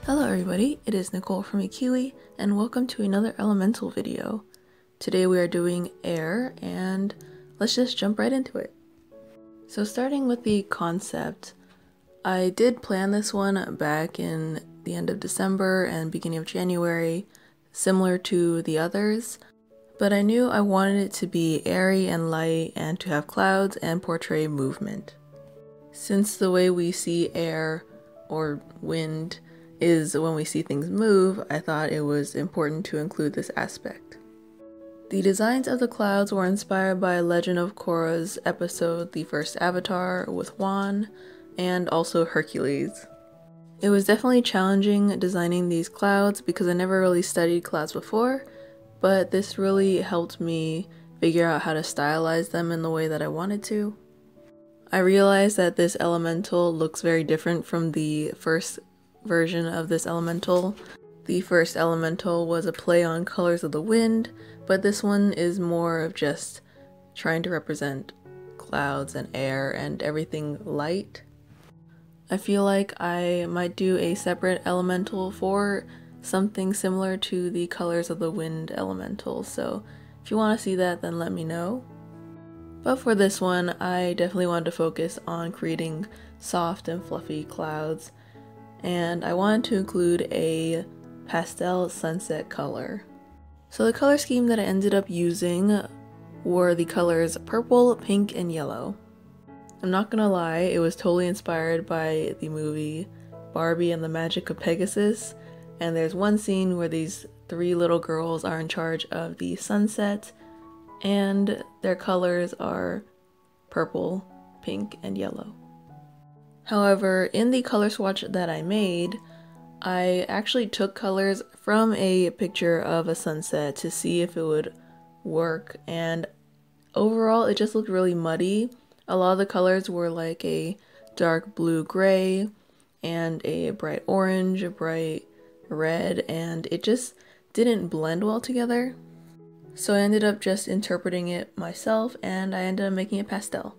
Hello everybody, it is Nicole from iiKiui, and welcome to another elemental video. Today we are doing air, and let's just jump right into it. So starting with the concept, I did plan this one back in the end of December and beginning of January, similar to the others, but I knew I wanted it to be airy and light and to have clouds and portray movement. Since the way we see air or wind is when we see things move, I thought it was important to include this aspect. The designs of the clouds were inspired by Legend of Korra's episode The First Avatar with Juan, and also Hercules. It was definitely challenging designing these clouds because I never really studied clouds before, but this really helped me figure out how to stylize them in the way that I wanted to. I realized that this elemental looks very different from the first version of this elemental. The first elemental was a play on colors of the wind, but this one is more of just trying to represent clouds and air and everything light. I feel like I might do a separate elemental for something similar to the colors of the wind elemental, so if you want to see that, then let me know. But for this one, I definitely wanted to focus on creating soft and fluffy clouds, and I wanted to include a pastel sunset color. So the color scheme that I ended up using were the colors purple, pink, and yellow. I'm not gonna lie, it was totally inspired by the movie Barbie and the Magic of Pegasus, and there's one scene where these three little girls are in charge of the sunset, and their colors are purple, pink, and yellow. However, in the color swatch that I made, I actually took colors from a picture of a sunset to see if it would work, and overall it just looked really muddy. A lot of the colors were like a dark blue-gray and a bright orange, a bright red, and it just didn't blend well together. So I ended up just interpreting it myself, and I ended up making it pastel.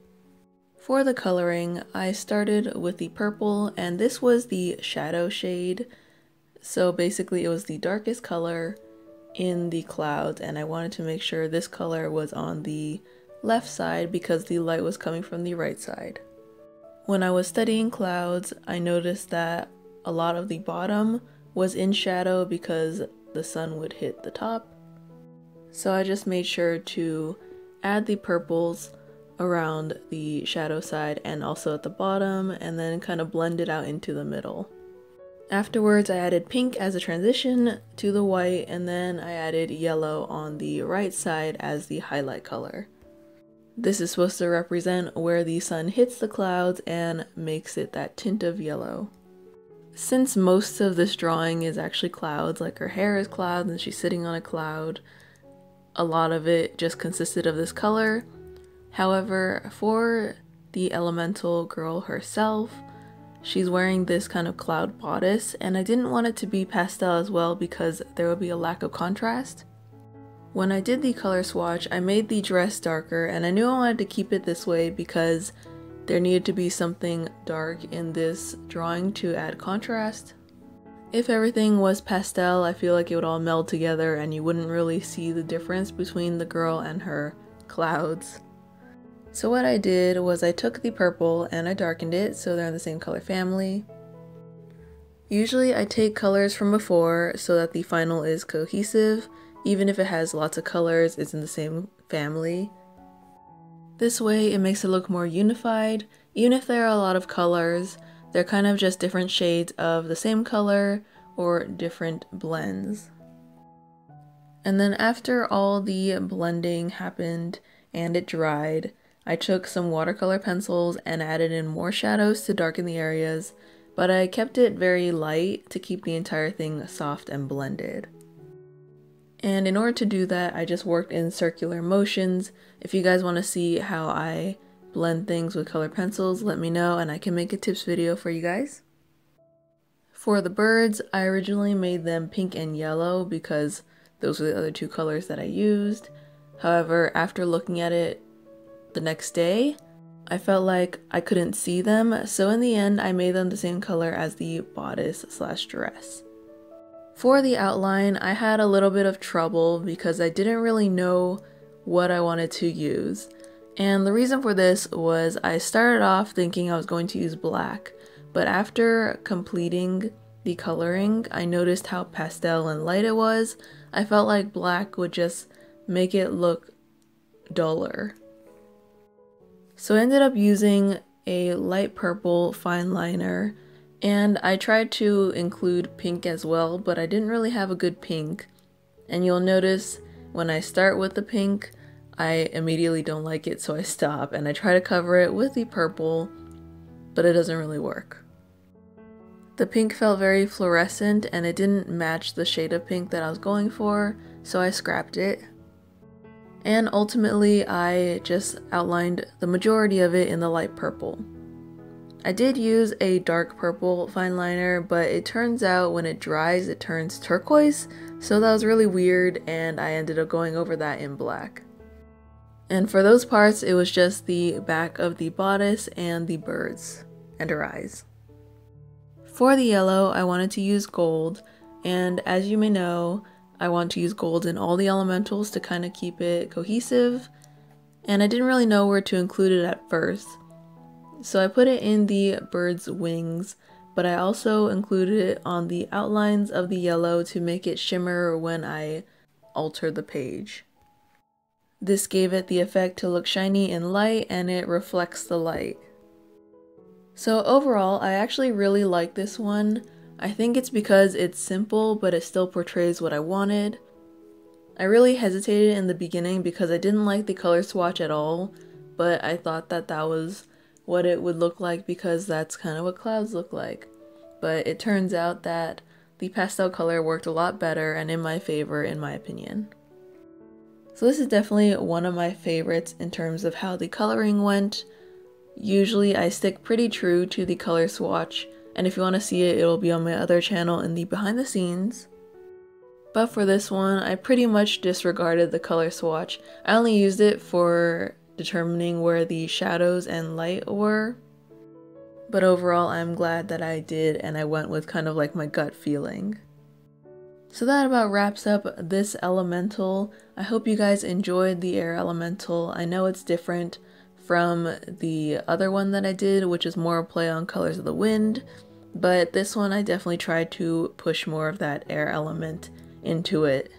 For the coloring, I started with the purple, and this was the shadow shade. So basically it was the darkest color in the clouds, and I wanted to make sure this color was on the left side because the light was coming from the right side. When I was studying clouds, I noticed that a lot of the bottom was in shadow because the sun would hit the top. So I just made sure to add the purples around the shadow side and also at the bottom, and then kind of blend it out into the middle. Afterwards, I added pink as a transition to the white, and then I added yellow on the right side as the highlight color. This is supposed to represent where the sun hits the clouds and makes it that tint of yellow. Since most of this drawing is actually clouds, like her hair is clouds and she's sitting on a cloud, a lot of it just consisted of this color. However, for the elemental girl herself, she's wearing this kind of cloud bodice, and I didn't want it to be pastel as well because there would be a lack of contrast. When I did the color swatch, I made the dress darker, and I knew I wanted to keep it this way because there needed to be something dark in this drawing to add contrast. If everything was pastel, I feel like it would all meld together and you wouldn't really see the difference between the girl and her clouds. So what I did was I took the purple and I darkened it so they're in the same color family. Usually I take colors from before so that the final is cohesive, even if it has lots of colors, it's in the same family. This way it makes it look more unified. Even if there are a lot of colors, they're kind of just different shades of the same color or different blends. And then after all the blending happened and it dried, I took some watercolor pencils and added in more shadows to darken the areas, but I kept it very light to keep the entire thing soft and blended. And in order to do that, I just worked in circular motions. If you guys want to see how I blend things with colored pencils, let me know and I can make a tips video for you guys. For the birds, I originally made them pink and yellow because those were the other two colors that I used. However, after looking at it the next day, I felt like I couldn't see them, so in the end I made them the same color as the bodice slash dress. For the outline, I had a little bit of trouble because I didn't really know what I wanted to use. And the reason for this was I started off thinking I was going to use black, but after completing the coloring, I noticed how pastel and light it was. I felt like black would just make it look duller. So I ended up using a light purple fine liner, and I tried to include pink as well, but I didn't really have a good pink. And you'll notice when I start with the pink, I immediately don't like it, so I stop and I try to cover it with the purple, but it doesn't really work. The pink felt very fluorescent and it didn't match the shade of pink that I was going for, so I scrapped it. And ultimately, I just outlined the majority of it in the light purple. I did use a dark purple fine liner, but it turns out when it dries, it turns turquoise, so that was really weird, and I ended up going over that in black. And for those parts, it was just the back of the bodice and the birds and her eyes. For the yellow, I wanted to use gold, and as you may know, I want to use gold in all the elementals to kind of keep it cohesive, and I didn't really know where to include it at first. So I put it in the bird's wings, but I also included it on the outlines of the yellow to make it shimmer when I altered the page. This gave it the effect to look shiny in light, and it reflects the light. So overall, I actually really like this one. I think it's because it's simple, but it still portrays what I wanted. I really hesitated in the beginning because I didn't like the color swatch at all, but I thought that that was what it would look like because that's kind of what clouds look like. But it turns out that the pastel color worked a lot better and in my favor, in my opinion. So this is definitely one of my favorites in terms of how the coloring went. Usually I stick pretty true to the color swatch, and if you want to see it, it'll be on my other channel in the behind the scenes. But for this one, I pretty much disregarded the color swatch. I only used it for determining where the shadows and light were. But overall, I'm glad that I did, and I went with kind of like my gut feeling. So that about wraps up this elemental. I hope you guys enjoyed the air elemental. I know it's different from the other one that I did, which is more a play on colors of the wind, but this one I definitely tried to push more of that air element into it.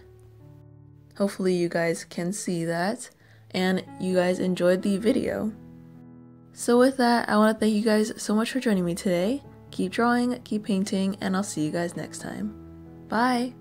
Hopefully you guys can see that, and you guys enjoyed the video. So with that, I want to thank you guys so much for joining me today. Keep drawing, keep painting, and I'll see you guys next time. Bye!